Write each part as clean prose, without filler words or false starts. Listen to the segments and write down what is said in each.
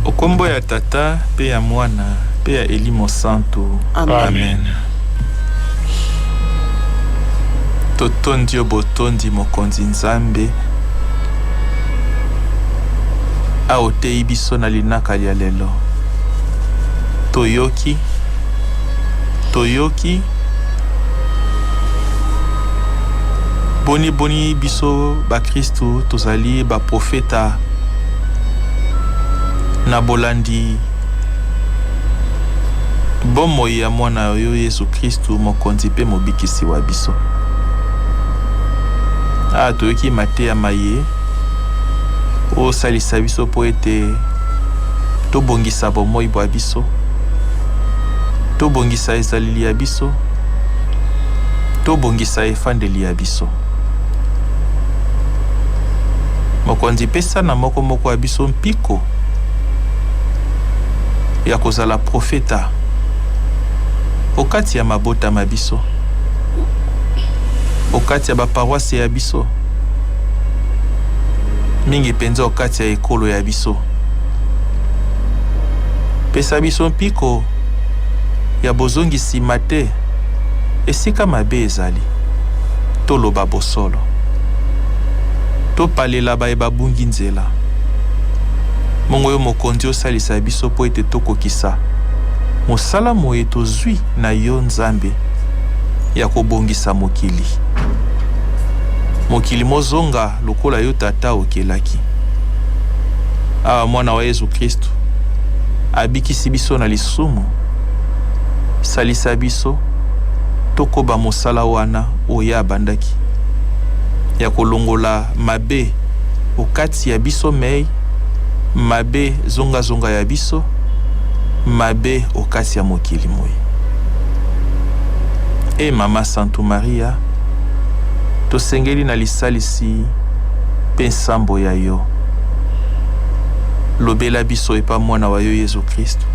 Okombo ya Tata, pe ya Mwana, pe ya Elimo Santo. Amen. Totondi obotondi mokonzi Nzambe. Aotei biso na linaka lya lelo. Toyoki. Boni biso ba Kristu tozali ba profeta na bolandi bomoi ya mwana oyo Yesu Kristu mokonzi pe mobikisi wa biso. Toyoki mateya maye o salisa biso po ete tobongisa bomoi bwa biso, tobongisa ezaleli ya biso, tobongisa efandeli ya biso. Mokonzi pesa na moko ya biso mpiko ya kozala profeta okati ya mabota mabiso, okati ya baparoise ya biso, mingi penza okati ya ekolo ya biso. Pesa biso mpiko ya bozongisi mate esika mabe ezali, toloba bosolo, topalela baye babungi nzela. Mongo yo mokonzi osalisa biso po ete tokokisa mosala moye tozwi na yo Nzambe ya kobongisa mokili. Mokili mozonga lokola yo Tata okelaki. Mwana wa Yesu Kristu abikisi biso na lisumu, salisa biso tokoba mosala wana oya abandaki ya kolongola mabe okati ya biso mei, mabe zonga ya biso, mabe okati ya mokili moye. Mama Santo Maria, tosengeli na lisalisi pe nsambo ya yo. Lobela biso epa mwana wa yo Yesu Kristu.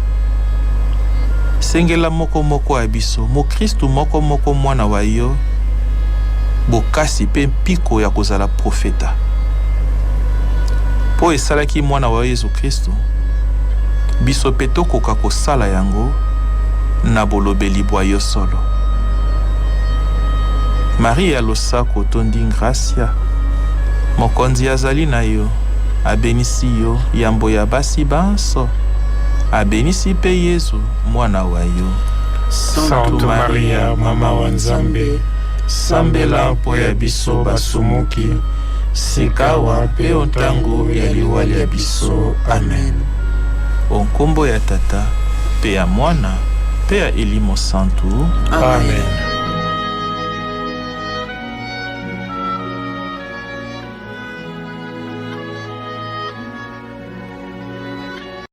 Sengela moko ya biso, mo Kristu moko mwana wa yo, bokasi pe mpiko ya kozala profeta. Po esalaki mwana wa Yesu Kristu, biso pe tokoka kosala yango na bolobeli bwa yo solo. Maria losako tondi gracia, mokonzi azali na yo, abenisi yo yambo ya basi banso, abenisi pe Yesu mwana wa yo. Santo Maria, mama wa Nzambe, sambela mpo ya biso basumuki, sikawa pe ontango ya liwali ya biso. Amen. Onkombo ya Tata, pe ya Mwana, pe ya Elimo Santo. Amen.